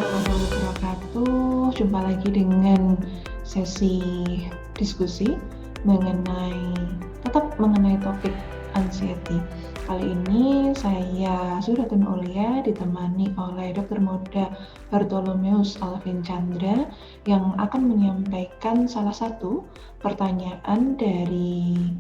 warahmatullahi wabarakatuh. Jumpa lagi dengan sesi diskusi tetap mengenai topik anxiety. Kali ini saya Zuratun Aulia ditemani oleh Dr. Moda Bartolomeus Alvin Chandra yang akan menyampaikan salah satu pertanyaan dari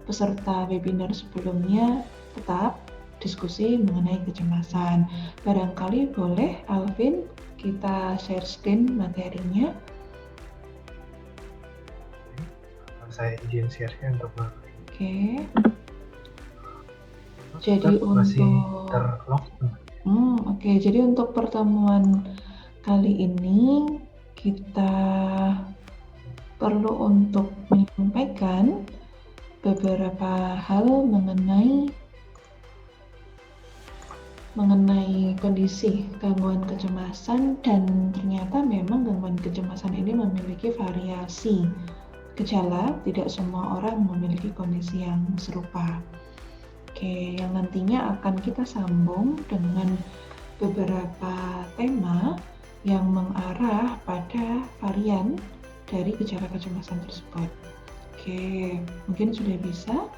peserta webinar sebelumnya. Tetap diskusi mengenai kecemasan. Barangkali boleh Alvin kita share screen materinya. Saya izin share-nya untuk Oke. Jadi masih untuk terlock. Oke. Jadi untuk pertemuan kali ini kita perlu untuk menyampaikan beberapa hal mengenai kondisi gangguan kecemasan, dan ternyata memang gangguan kecemasan ini memiliki variasi gejala. Tidak semua orang memiliki kondisi yang serupa. Oke, yang nantinya akan kita sambung dengan beberapa tema yang mengarah pada varian dari gejala kecemasan tersebut. Oke, mungkin sudah bisa.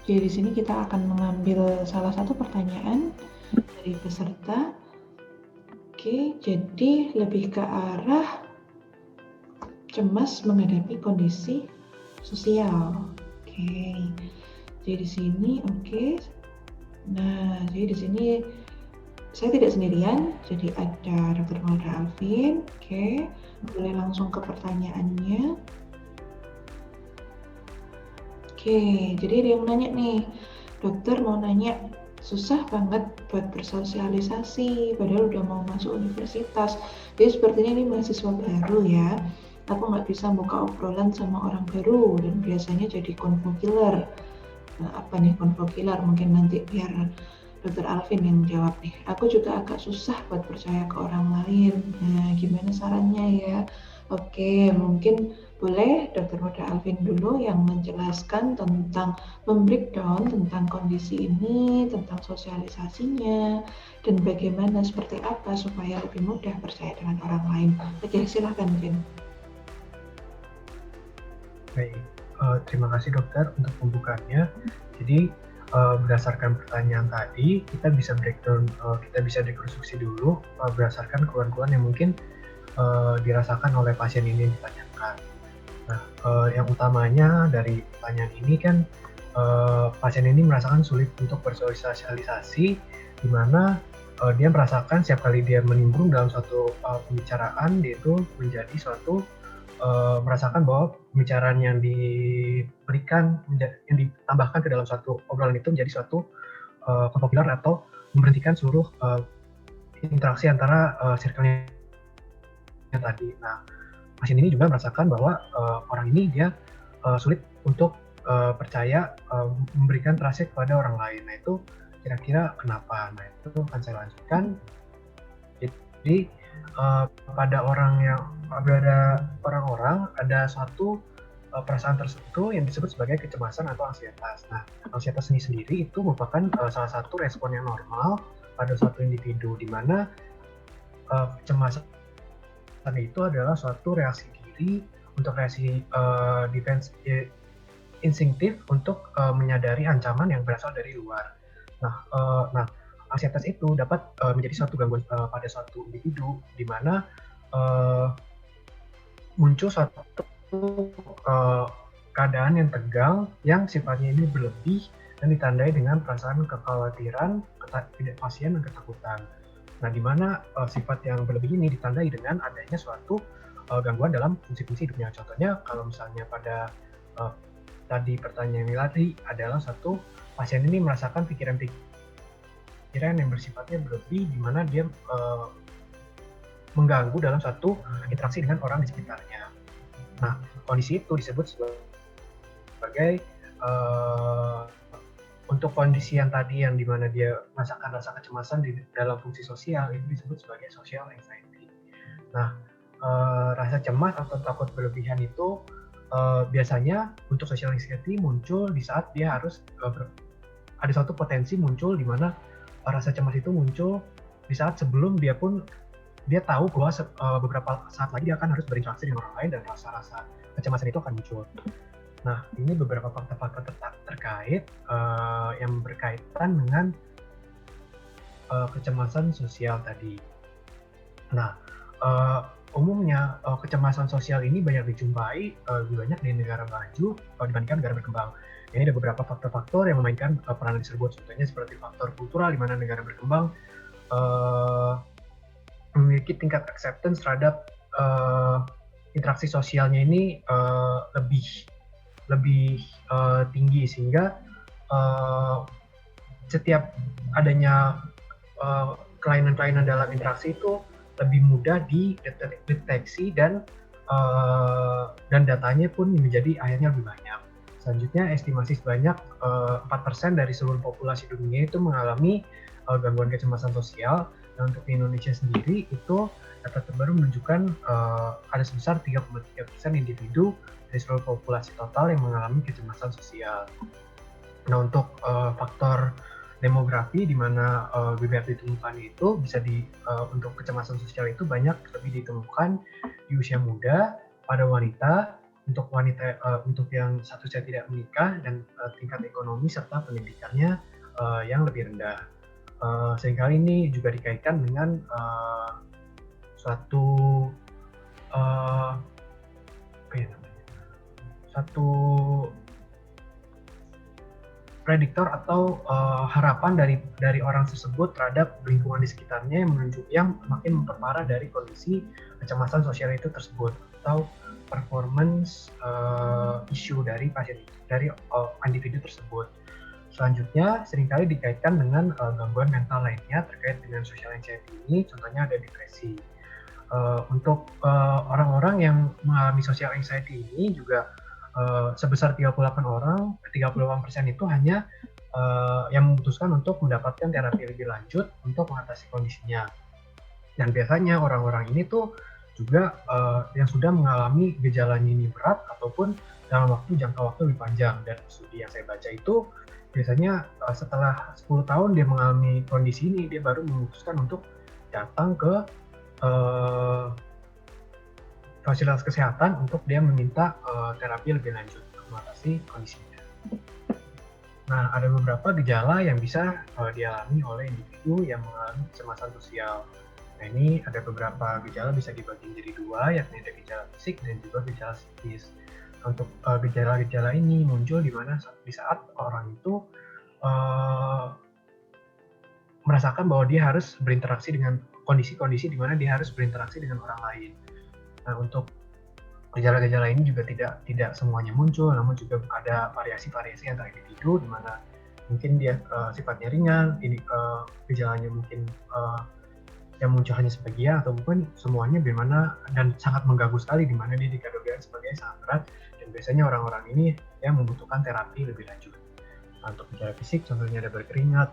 Jadi di sini kita akan mengambil salah satu pertanyaan dari peserta. Oke, jadi lebih ke arah cemas menghadapi kondisi sosial. Oke. Jadi di sini Nah, jadi di sini saya tidak sendirian, jadi ada Dr. Maulda Alvin. Oke, boleh langsung ke pertanyaannya. Oke, jadi ada yang nanya nih, dokter mau nanya, susah banget buat bersosialisasi, padahal udah mau masuk universitas. Jadi sepertinya ini mahasiswa baru ya. Aku nggak bisa buka obrolan sama orang baru, dan biasanya jadi convo killer. Nah, apa nih convo killer? Mungkin nanti biar Dr. Alvin yang jawab nih. Aku juga agak susah buat percaya ke orang lain. Nah, gimana sarannya ya? Oke, mungkin boleh Dr. Moda Alvin dulu yang menjelaskan tentang membreakdown tentang kondisi ini, tentang sosialisasinya, dan bagaimana seperti apa supaya lebih mudah percaya dengan orang lain. Oke, silahkan Vin. Baik, terima kasih dokter untuk pembukaannya. Jadi berdasarkan pertanyaan tadi, kita bisa breakdown, kita bisa dekonstruksi dulu berdasarkan keluhan-keluhan yang mungkin dirasakan oleh pasien ini yang ditanyakan. Nah, yang utamanya dari pertanyaan ini kan pasien ini merasakan sulit untuk bersosialisasi, di mana dia merasakan setiap kali dia menimbrung dalam suatu pembicaraan, dia itu menjadi suatu merasakan bahwa pembicaraan yang diberikan, yang ditambahkan ke dalam suatu obrolan itu menjadi suatu kepopuler atau memberhentikan seluruh interaksi antara circle-nya tadi. Nah, pasien ini juga merasakan bahwa orang ini dia sulit untuk percaya memberikan trust kepada orang lain. Nah, itu kira-kira kenapa? Nah, itu akan saya lanjutkan. Jadi pada orang-orang ada suatu perasaan tertentu yang disebut sebagai kecemasan atau ansietas. Nah, ansietas ini sendiri itu merupakan salah satu respon yang normal pada suatu individu, di mana kecemasan itu adalah suatu reaksi diri untuk reaksi defense instinktif untuk menyadari ancaman yang berasal dari luar. Nah, ansietas itu dapat menjadi suatu gangguan pada suatu individu, di mana muncul suatu keadaan yang tegang yang sifatnya ini berlebih dan ditandai dengan perasaan kekhawatiran, ketidakpastian, dan ketakutan. Nah, di mana sifat yang berlebih ini ditandai dengan adanya suatu gangguan dalam fungsi-fungsi hidupnya. Contohnya, kalau misalnya pada tadi pertanyaan yang tadi adalah satu pasien ini merasakan pikiran yang bersifatnya berlebih, di mana dia mengganggu dalam satu interaksi dengan orang di sekitarnya. Nah, kondisi itu disebut sebagai untuk kondisi yang tadi yang dimana dia merasakan rasa kecemasan di dalam fungsi sosial, itu disebut sebagai social anxiety. Nah, rasa cemas atau takut berlebihan itu biasanya untuk social anxiety muncul di saat dia harus ada suatu potensi muncul di mana rasa cemas itu muncul di saat sebelum dia pun dia tahu bahwa beberapa saat lagi dia akan harus berinteraksi dengan orang lain dan rasa-rasa kecemasan itu akan muncul. Nah, ini beberapa faktor-faktor terkait yang berkaitan dengan kecemasan sosial tadi. Nah, umumnya kecemasan sosial ini banyak dijumpai lebih banyak di negara maju dibandingkan negara berkembang. Ini ada beberapa faktor-faktor yang memainkan peranan tersebut, contohnya seperti faktor kultural di mana negara berkembang memiliki tingkat acceptance terhadap interaksi sosialnya ini lebih tinggi, sehingga setiap adanya kelainan-kelainan dalam interaksi itu lebih mudah dideteksi dan datanya pun menjadi akhirnya lebih banyak. Selanjutnya, estimasi sebanyak 4% dari seluruh populasi dunia itu mengalami gangguan kecemasan sosial. Dan untuk di Indonesia sendiri itu data terbaru menunjukkan ada sebesar 3,3% individu dari seluruh populasi total yang mengalami kecemasan sosial. Nah, untuk faktor demografi di mana BBR ditemukan itu bisa untuk kecemasan sosial itu banyak lebih ditemukan di usia muda, pada wanita, untuk yang statusnya tidak menikah dan tingkat ekonomi serta pendidikannya yang lebih rendah. Seringkali ini juga dikaitkan dengan suatu prediktor atau harapan dari orang tersebut terhadap lingkungan di sekitarnya yang makin memperparah dari kondisi kecemasan sosial itu tersebut, atau performance issue dari individu tersebut. Selanjutnya, seringkali dikaitkan dengan gangguan mental lainnya terkait dengan social anxiety ini, contohnya ada depresi. Untuk orang-orang yang mengalami social anxiety ini juga sebesar 38% itu hanya yang memutuskan untuk mendapatkan terapi lebih lanjut untuk mengatasi kondisinya. Dan biasanya orang-orang ini tuh juga yang sudah mengalami gejalanya ini berat ataupun dalam jangka waktu lebih panjang. Dan studi yang saya baca itu biasanya setelah 10 tahun dia mengalami kondisi ini, dia baru memutuskan untuk datang ke fasilitas kesehatan untuk dia meminta terapi lebih lanjut untuk mengatasi kondisinya. Nah, ada beberapa gejala yang bisa dialami oleh individu yang mengalami kecemasan sosial. Nah, ini ada beberapa gejala bisa dibagi menjadi dua, yakni ada gejala fisik dan juga gejala psikis. Untuk gejala-gejala ini muncul di saat orang itu merasakan bahwa dia harus berinteraksi dengan kondisi-kondisi di mana dia harus berinteraksi dengan orang lain. Nah, untuk gejala-gejala ini juga tidak semuanya muncul, namun juga ada variasi-variasi antar individu di mana mungkin dia sifatnya ringan, ini gejalanya mungkin yang muncul hanya sebagian atau mungkin semuanya dan sangat mengganggu sekali di mana dia dikategorikan sebagai sangat berat, dan biasanya orang-orang ini yang membutuhkan terapi lebih lanjut. Nah, untuk gejala fisik contohnya ada berkeringat,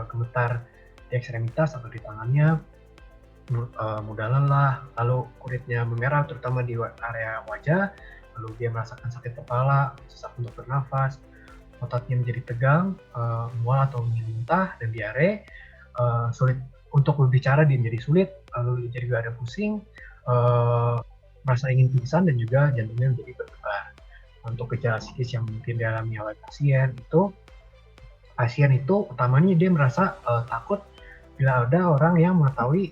gemetar di ekstremitas atau di tangannya, mudah lelah, lalu kulitnya memerah terutama di area wajah, lalu dia merasakan sakit kepala, sesak untuk bernafas, ototnya menjadi tegang, mual atau muntah dan diare, sulit untuk berbicara dia menjadi sulit, lalu dia juga ada pusing, merasa ingin pingsan dan juga jantungnya menjadi berdebar. Untuk gejala psikis yang mungkin dialami oleh pasien itu utamanya dia merasa takut bila ada orang yang mengetahui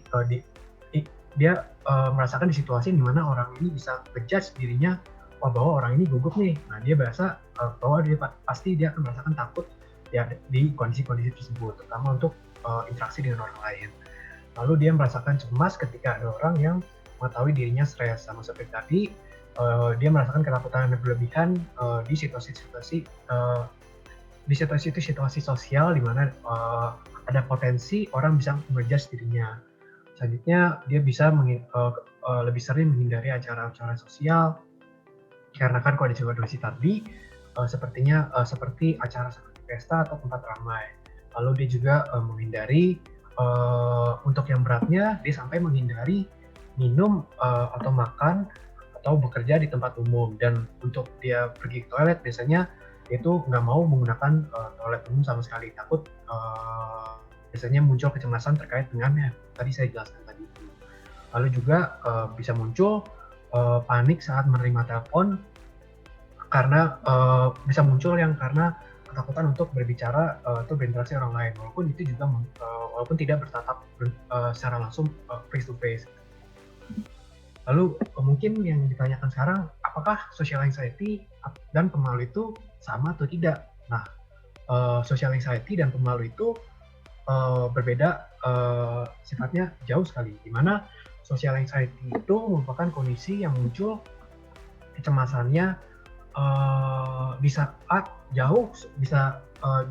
dia merasakan di situasi di mana orang ini bisa ngejudge dirinya, bahwa orang ini gugup nih. Nah, dia merasa bahwa pasti dia akan merasakan takut ya di kondisi-kondisi tersebut, terutama untuk interaksi dengan orang lain. Lalu dia merasakan cemas ketika ada orang yang mengetahui dirinya stres. Sama seperti tadi, dia merasakan ketakutan yang berlebihan di situasi-situasi sosial di mana ada potensi orang bisa ngejudge dirinya. Selanjutnya, dia bisa lebih sering menghindari acara-acara sosial karena kan kondisi tadi seperti acara seperti pesta atau tempat ramai. Lalu dia juga menghindari untuk yang beratnya, dia sampai menghindari minum atau makan atau bekerja di tempat umum. Dan untuk dia pergi ke toilet biasanya itu nggak mau menggunakan toilet umum sama sekali, takut biasanya muncul kecemasan terkait dengan tadi saya jelaskan tadi itu. Lalu juga bisa muncul panik saat menerima telepon karena bisa muncul yang karena ketakutan untuk berbicara atau berinteraksi orang lain, walaupun itu juga walaupun tidak bertatap secara langsung face to face. Lalu mungkin yang ditanyakan sekarang, apakah social anxiety dan pemalu itu sama atau tidak? Nah, social anxiety dan pemalu itu berbeda sifatnya jauh sekali, di mana social anxiety itu merupakan kondisi yang muncul kecemasannya bisa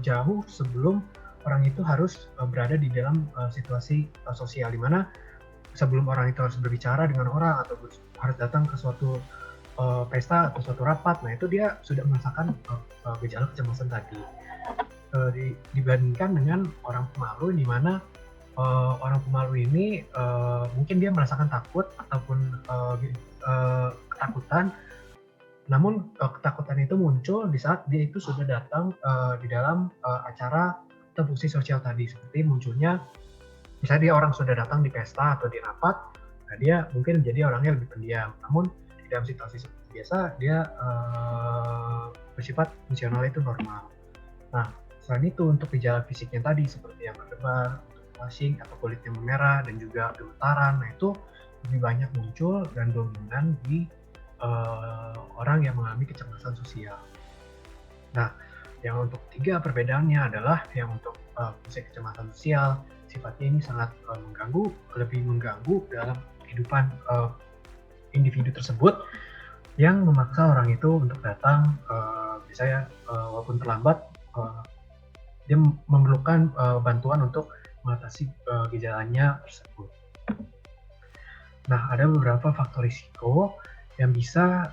jauh sebelum orang itu harus berada di dalam situasi sosial, di mana sebelum orang itu harus berbicara dengan orang atau harus datang ke suatu pesta atau suatu rapat, nah itu dia sudah merasakan gejala kecemasan tadi. Dibandingkan dengan orang pemalu, di mana orang pemalu ini mungkin dia merasakan takut ataupun ketakutan, namun ketakutan itu muncul di saat dia itu sudah datang di dalam acara atau fungsi sosial tadi, seperti munculnya misalnya dia orang sudah datang di pesta atau di rapat, nah dia mungkin menjadi orangnya lebih pendiam, namun di dalam situasi seperti biasa dia bersifat fungsional itu normal. Nah, selain itu untuk gejala fisiknya tadi seperti yang berdebar, flushing atau kulitnya memerah dan juga gemetaran, nah itu lebih banyak muncul dan dominan di orang yang mengalami kecemasan sosial. Nah, yang untuk ketiga perbedaannya adalah yang untuk fungsi kecemasan sosial, sifatnya ini sangat lebih mengganggu dalam kehidupan individu tersebut yang memaksa orang itu untuk datang, misalnya walaupun terlambat, dia memerlukan bantuan untuk mengatasi gejalanya tersebut. Nah, ada beberapa faktor risiko yang bisa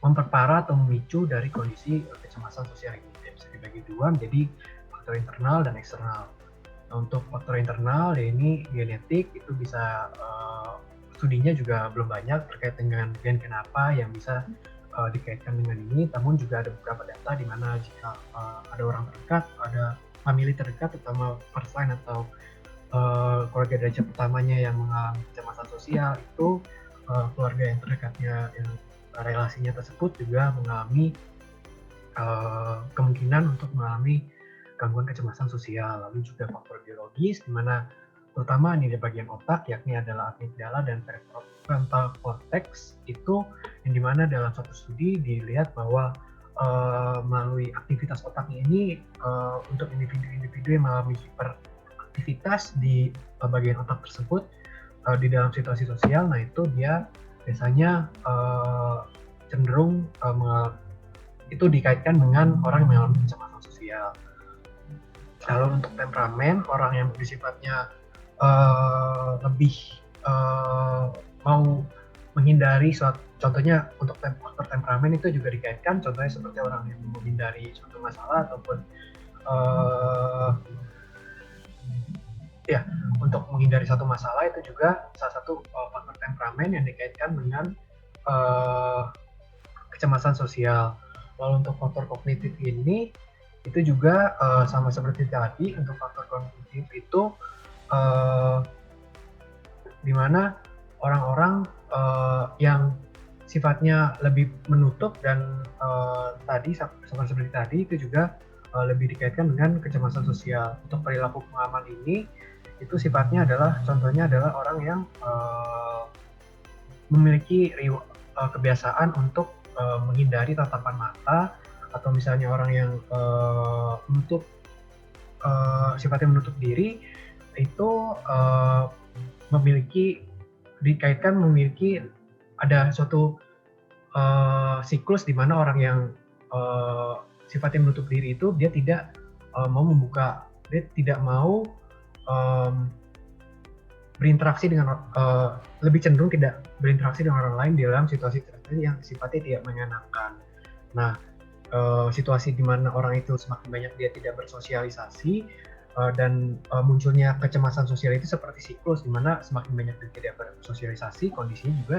memperparah atau memicu dari kondisi kecemasan sosial ini. Bisa dibagi dua menjadi faktor internal dan eksternal. Nah, untuk faktor internal, ya ini genetik, itu bisa studinya juga belum banyak terkait dengan gen kenapa yang bisa dikaitkan dengan ini, namun juga ada beberapa data di mana jika ada orang terdekat, ada famili terdekat, terutama first line atau keluarga derajat pertamanya yang mengalami kecemasan sosial, itu keluarga yang terdekatnya yang relasinya tersebut juga mengalami kemungkinan untuk mengalami gangguan kecemasan sosial. Lalu juga faktor biologis, di mana terutama di bagian otak, yakni adalah amigdala dan prefrontal cortex, itu yang dimana dalam satu studi dilihat bahwa melalui aktivitas otaknya ini untuk individu-individu yang mengalami hiperaktivitas di bagian otak tersebut di dalam situasi sosial, nah itu dia biasanya cenderung itu dikaitkan dengan orang yang mengalami kecemasan sosial. Kalau untuk temperamen, orang yang bersifatnya lebih mau menghindari contohnya untuk faktor temperamen itu juga dikaitkan, contohnya seperti orang yang menghindari suatu masalah ataupun untuk menghindari satu masalah, itu juga salah satu faktor temperamen yang dikaitkan dengan kecemasan sosial. Lalu untuk faktor kognitif ini itu juga sama seperti tadi, untuk faktor kognitif itu di mana orang-orang yang sifatnya lebih menutup dan tadi seperti tadi itu juga lebih dikaitkan dengan kecemasan sosial. Untuk perilaku pengaman ini itu sifatnya adalah, contohnya adalah orang yang memiliki kebiasaan untuk menghindari tatapan mata, atau misalnya orang yang sifatnya menutup diri, itu dikaitkan memiliki ada suatu siklus di mana orang yang sifatnya menutup diri itu dia tidak mau membuka, dia tidak mau berinteraksi dengan lebih cenderung tidak berinteraksi dengan orang lain di dalam situasi tertentu yang sifatnya tidak menyenangkan. Nah, situasi di mana orang itu semakin banyak dia tidak bersosialisasi dan munculnya kecemasan sosial itu seperti siklus, di mana semakin banyak dia tidak bersosialisasi, kondisinya juga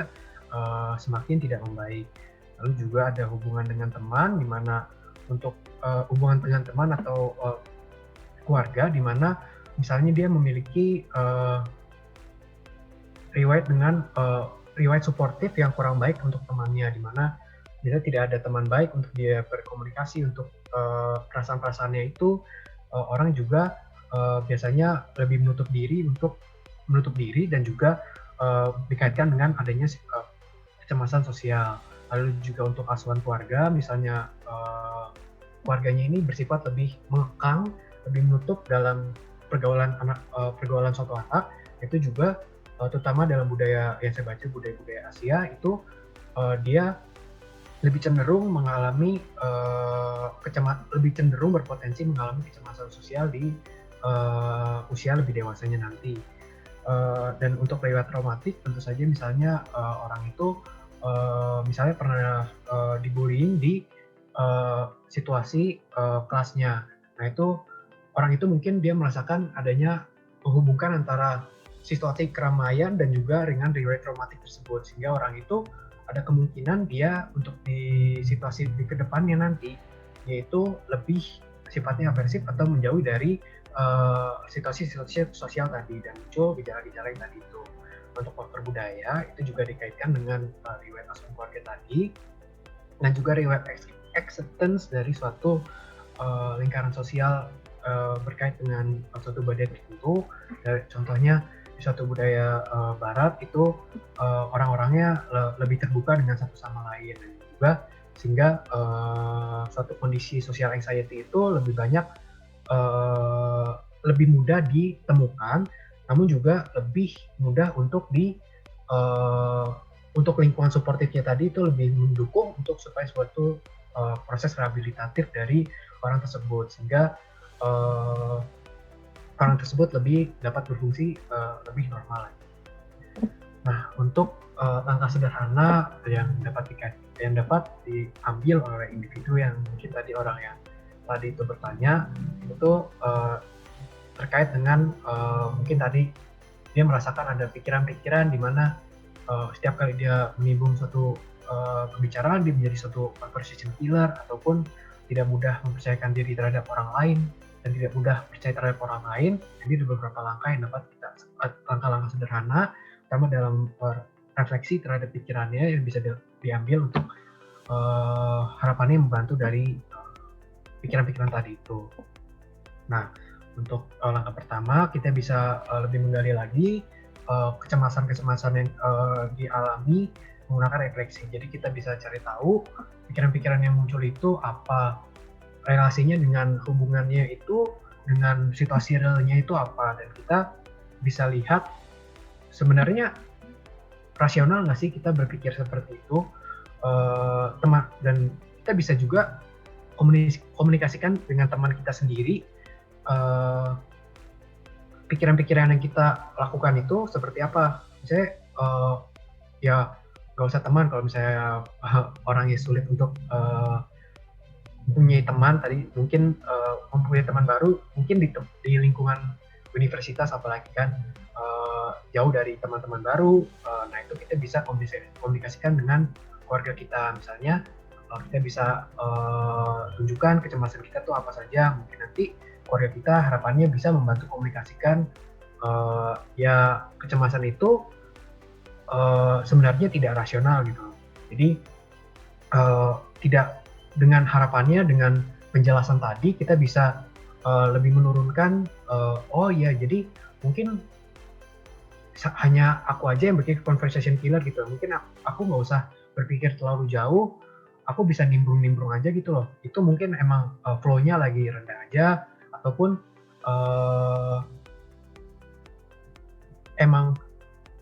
semakin tidak membaik. Lalu juga ada hubungan dengan teman, di mana untuk hubungan dengan teman atau keluarga, di mana misalnya dia memiliki riwayat dengan riwayat suportif yang kurang baik untuk temannya, di mana dia tidak ada teman baik untuk dia berkomunikasi untuk perasaan-perasaannya itu. Orang juga biasanya lebih menutup diri dan juga dikaitkan dengan adanya kecemasan sosial. Lalu juga untuk asuhan keluarga, misalnya keluarganya ini bersifat lebih mengekang, lebih menutup dalam pergaulan suatu anak, itu juga terutama dalam budaya yang saya baca, budaya-budaya Asia itu dia lebih cenderung mengalami lebih cenderung berpotensi mengalami kecemasan sosial di usia lebih dewasanya nanti. Dan untuk riwayat traumatik tentu saja misalnya orang itu misalnya pernah dibullying di situasi kelasnya. Nah itu orang itu mungkin dia merasakan adanya menghubungkan antara situasi keramaian dan juga dengan riwayat traumatik tersebut, sehingga orang itu ada kemungkinan dia untuk di situasi di kedepannya nanti yaitu lebih sifatnya aversif atau menjauhi dari situasi-situasi sosial tadi dan muncul gejala-gejala yang tadi itu. Untuk faktor budaya itu juga dikaitkan dengan riwayat asuhan keluarga tadi dan juga riwayat acceptance dari suatu lingkaran sosial berkait dengan suatu budaya tertentu. Contohnya di suatu budaya barat itu orang-orangnya lebih terbuka dengan satu sama lain, dan juga sehingga suatu kondisi social anxiety itu lebih banyak lebih mudah ditemukan, namun juga lebih mudah untuk untuk lingkungan suportifnya tadi itu lebih mendukung untuk supaya suatu proses rehabilitatif dari orang tersebut, sehingga orang tersebut lebih dapat berfungsi lebih normal lagi. Nah, untuk langkah sederhana yang dapat diambil oleh individu yang mungkin tadi orang yang tadi itu bertanya, itu terkait dengan mungkin tadi dia merasakan ada pikiran-pikiran di mana setiap kali dia menimbun suatu pembicaraan dia menjadi suatu conversation killer, ataupun tidak mudah mempercayakan diri terhadap orang lain dan tidak mudah percaya terhadap orang lain. Jadi ada beberapa langkah yang dapat kita langkah-langkah sederhana pertama dalam refleksi terhadap pikirannya yang bisa diambil untuk harapannya membantu dari pikiran-pikiran tadi itu. Nah, untuk langkah pertama kita bisa lebih menggali lagi kecemasan-kecemasan yang dialami menggunakan refleksi. Jadi kita bisa cari tahu pikiran-pikiran yang muncul itu apa, relasinya dengan hubungannya itu dengan situasi realnya itu apa, dan kita bisa lihat sebenarnya rasional nggak sih kita berpikir seperti itu, dan kita bisa juga komunikasikan dengan teman kita sendiri pikiran-pikiran yang kita lakukan itu seperti apa. Misalnya ya nggak usah teman, kalau misalnya orangnya sulit untuk mempunyai teman tadi, mungkin mempunyai teman baru mungkin di lingkungan universitas apalagi kan jauh dari teman-teman baru. Nah itu kita bisa komunikasikan dengan keluarga kita, misalnya kita bisa tunjukkan kecemasan kita tuh apa saja. Mungkin nanti keluarga kita harapannya bisa membantu komunikasikan ya kecemasan itu sebenarnya tidak rasional gitu. Jadi tidak, dengan harapannya dengan penjelasan tadi kita bisa lebih menurunkan oh ya jadi mungkin hanya aku aja yang bikin conversation killer gitu. Mungkin aku nggak usah berpikir terlalu jauh, aku bisa nimbrung aja gitu loh. Itu mungkin emang flow-nya lagi rendah aja, ataupun emang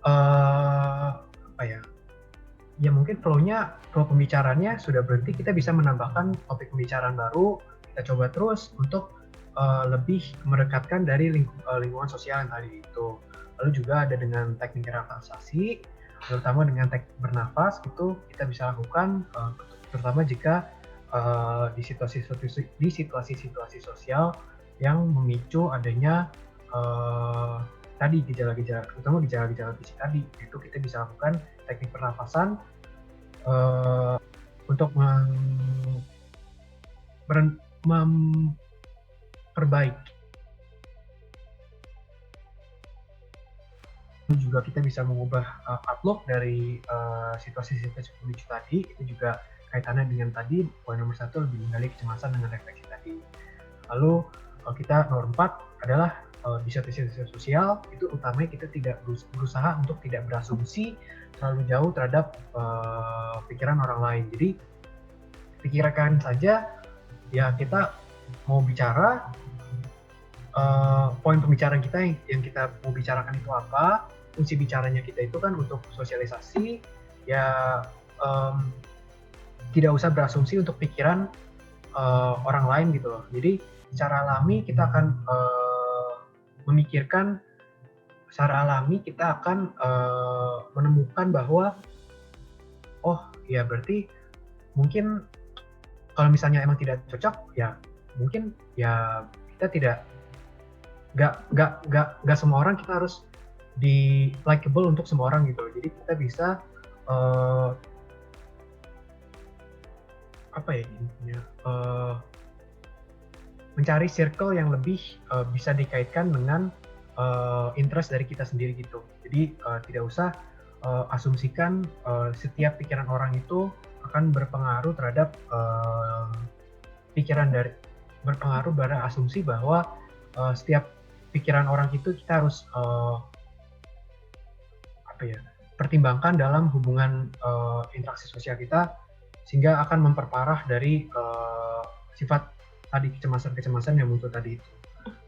apa ya mungkin flow pembicaranya sudah berhenti, kita bisa menambahkan topik pembicaraan baru, kita coba terus untuk lebih merekatkan dari lingkungan sosial yang tadi itu. Lalu juga ada dengan teknik relaksasi, terutama dengan teknik bernafas, itu kita bisa lakukan terutama jika di situasi-situasi sosial yang memicu adanya tadi gejala-gejala, terutama gejala-gejala fisik tadi, itu kita bisa lakukan teknik pernafasan untuk memperbaiki juga kita bisa mengubah outlook dari situasi-situasi pemicu tadi. Itu juga kaitannya dengan tadi poin nomor 1, lebih menggali kecemasan dengan refleksi tadi. Lalu kita nomor 4 adalah di situasi sosial itu utamanya kita tidak berusaha untuk tidak berasumsi terlalu jauh terhadap pikiran orang lain. Jadi pikirkan saja ya kita mau bicara, poin pembicaraan kita yang kita mau bicarakan itu apa, fungsi bicaranya kita itu kan untuk sosialisasi, ya tidak usah berasumsi untuk pikiran orang lain gitu loh. Jadi secara alami kita akan memikirkan, secara alami kita akan menemukan bahwa oh ya berarti mungkin kalau misalnya emang tidak cocok ya mungkin ya kita tidak nggak semua orang kita harus di likable untuk semua orang gitu. Jadi kita bisa apa ya intinya mencari circle yang lebih bisa dikaitkan dengan interest dari kita sendiri gitu. Jadi tidak usah asumsikan setiap pikiran orang itu akan berpengaruh terhadap berpengaruh pada asumsi bahwa setiap pikiran orang itu kita harus pertimbangkan dalam hubungan interaksi sosial kita, sehingga akan memperparah dari sifat tadi kecemasan yang muncul tadi itu.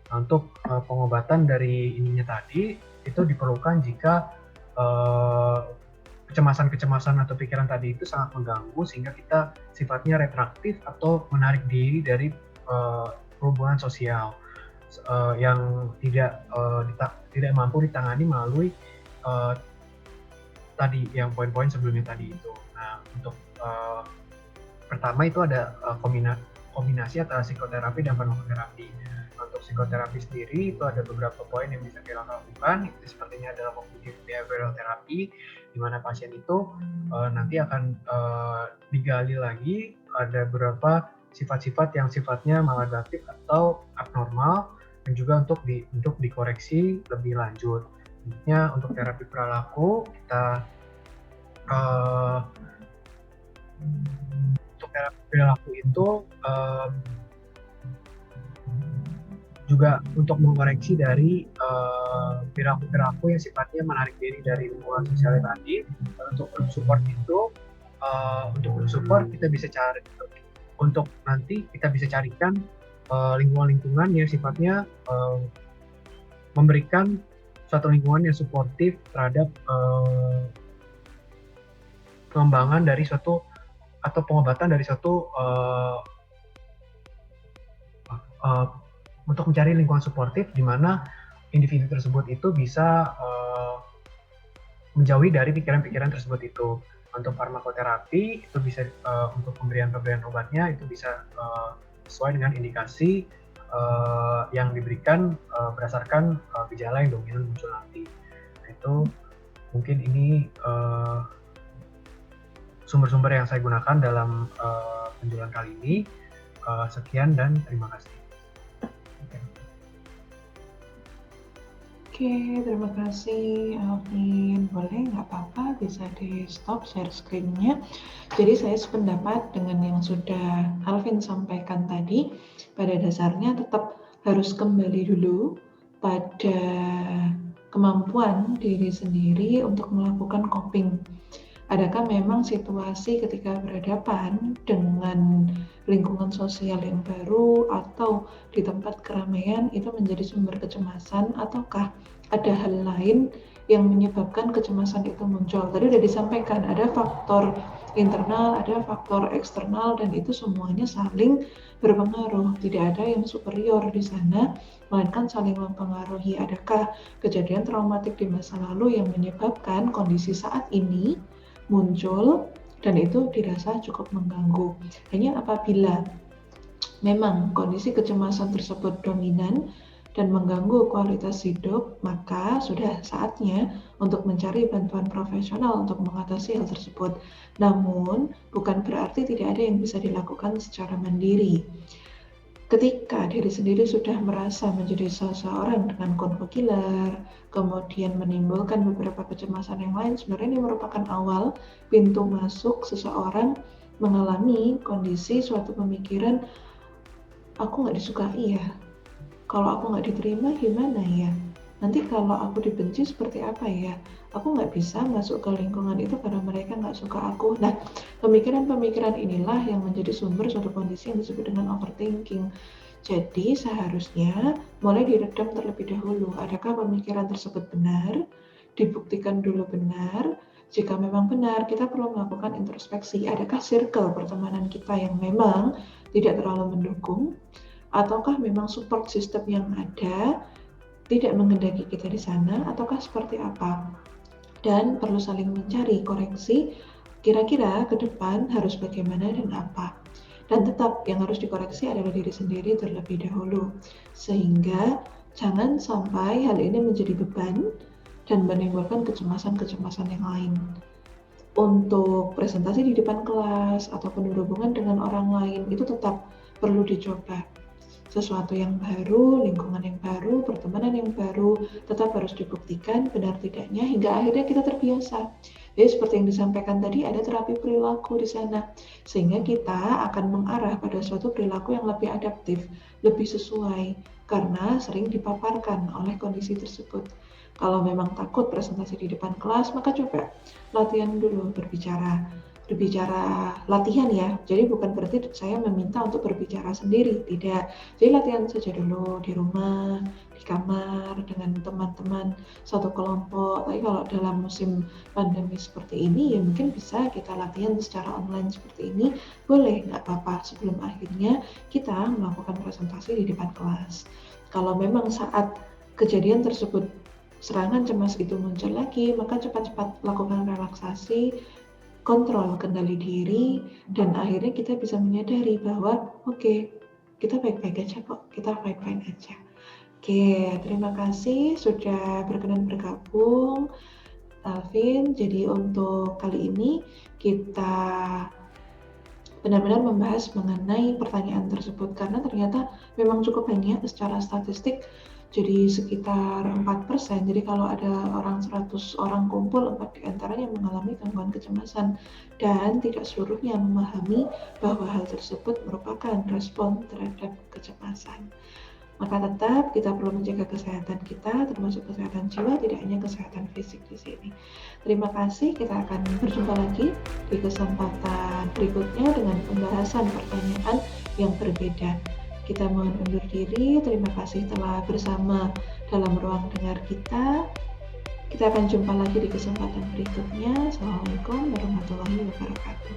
Nah, untuk pengobatan dari ininya tadi itu diperlukan jika kecemasan atau pikiran tadi itu sangat mengganggu sehingga kita sifatnya retraktif atau menarik diri dari hubungan sosial yang tidak mampu ditangani melalui tadi yang poin-poin sebelumnya tadi itu. Nah, untuk pertama itu ada kombinasi antara psikoterapi dan farmakoterapi. Untuk psikoterapi sendiri itu ada beberapa poin yang bisa kita lakukan. Itu sepertinya adalah cognitive behavioral therapy, di mana pasien itu nanti akan digali lagi ada beberapa sifat-sifat yang sifatnya maladaptif atau abnormal, dan juga untuk dikoreksi lebih lanjut. Selanjutnya untuk terapi perilaku kita untuk terapi perilaku itu juga untuk mengoreksi dari perilaku-perilaku yang sifatnya menarik diri dari lingkungan sosial tadi. Untuk group support itu kita bisa cari untuk nanti kita bisa carikan lingkungan-lingkungan yang sifatnya memberikan suatu lingkungan yang suportif terhadap pengembangan dari suatu atau pengobatan dari suatu untuk mencari lingkungan suportif di mana individu tersebut itu bisa menjauhi dari pikiran-pikiran tersebut itu. Untuk farmakoterapi itu bisa untuk pemberian obatnya itu bisa sesuai dengan indikasi yang diberikan berdasarkan gejala yang dominan muncul nanti. Nah, itu mungkin ini sumber-sumber yang saya gunakan dalam penjualan kali ini. Sekian dan terima kasih. Oke, terima kasih Alvin. Boleh nggak apa-apa bisa di stop share screen-nya. Jadi saya sependapat dengan yang sudah Alvin sampaikan tadi. Pada dasarnya tetap harus kembali dulu pada kemampuan diri sendiri untuk melakukan coping. Adakah memang situasi ketika berhadapan dengan lingkungan sosial yang baru atau di tempat keramaian itu menjadi sumber kecemasan, ataukah ada hal lain yang menyebabkan kecemasan itu muncul? Tadi sudah disampaikan ada faktor internal, ada faktor eksternal, dan itu semuanya saling berpengaruh. Tidak ada yang superior di sana, melainkan saling mempengaruhi. Adakah kejadian traumatik di masa lalu yang menyebabkan kondisi saat ini muncul dan itu dirasa cukup mengganggu? Hanya apabila memang kondisi kecemasan tersebut dominan dan mengganggu kualitas hidup, maka sudah saatnya untuk mencari bantuan profesional untuk mengatasi hal tersebut. Namun, bukan berarti tidak ada yang bisa dilakukan secara mandiri. Ketika diri sendiri sudah merasa menjadi seseorang dengan convokiler, kemudian menimbulkan beberapa kecemasan yang lain, sebenarnya ini merupakan awal pintu masuk seseorang mengalami kondisi suatu pemikiran, aku nggak disukai ya, kalau aku nggak diterima gimana ya? Nanti kalau aku dibenci seperti apa ya? Aku nggak bisa masuk ke lingkungan itu karena mereka nggak suka aku. Nah, pemikiran-pemikiran inilah yang menjadi sumber suatu kondisi yang disebut dengan overthinking. Jadi seharusnya mulai diredam terlebih dahulu. Adakah pemikiran tersebut benar? Dibuktikan dulu benar. Jika memang benar, kita perlu melakukan introspeksi. Adakah circle pertemanan kita yang memang tidak terlalu mendukung? Ataukah memang support system yang ada tidak menghendaki kita di sana, ataukah seperti apa? Dan perlu saling mencari koreksi, kira-kira ke depan harus bagaimana dan apa. Dan tetap yang harus dikoreksi adalah diri sendiri terlebih dahulu, sehingga jangan sampai hal ini menjadi beban dan menimbulkan kecemasan-kecemasan yang lain. Untuk presentasi di depan kelas ataupun berhubungan dengan orang lain itu tetap perlu dicoba. Sesuatu yang baru, lingkungan yang baru, pertemanan yang baru, tetap harus dibuktikan benar tidaknya hingga akhirnya kita terbiasa. Jadi seperti yang disampaikan tadi, ada terapi perilaku di sana, sehingga kita akan mengarah pada suatu perilaku yang lebih adaptif, lebih sesuai, karena sering dipaparkan oleh kondisi tersebut. Kalau memang takut presentasi di depan kelas, maka coba latihan dulu berbicara latihan ya, jadi bukan berarti saya meminta untuk berbicara sendiri, tidak. Jadi latihan saja dulu di rumah, di kamar, dengan teman-teman satu kelompok. Tapi kalau dalam musim pandemi seperti ini, ya mungkin bisa kita latihan secara online seperti ini, boleh, nggak apa-apa, sebelum akhirnya kita melakukan presentasi di depan kelas. Kalau memang saat kejadian tersebut, serangan cemas itu muncul lagi, maka cepat-cepat lakukan relaksasi, kontrol kendali diri, dan akhirnya kita bisa menyadari bahwa oke, kita baik-baik aja kok, kita fine-fine aja. Oke, terima kasih sudah berkenan bergabung, Alvin. Jadi untuk kali ini kita benar-benar membahas mengenai pertanyaan tersebut karena ternyata memang cukup banyak secara statistik, jadi sekitar 4%. Jadi kalau ada orang 100 orang kumpul, 4 diantaranya mengalami gangguan kecemasan dan tidak seluruhnya memahami bahwa hal tersebut merupakan respon terhadap kecemasan. Maka tetap kita perlu menjaga kesehatan kita, termasuk kesehatan jiwa, tidak hanya kesehatan fisik di sini. Terima kasih, kita akan berjumpa lagi di kesempatan berikutnya dengan pembahasan pertanyaan yang berbeda. Kita mohon undur diri, terima kasih telah bersama dalam ruang dengar kita. Kita akan jumpa lagi di kesempatan berikutnya. Assalamualaikum warahmatullahi wabarakatuh.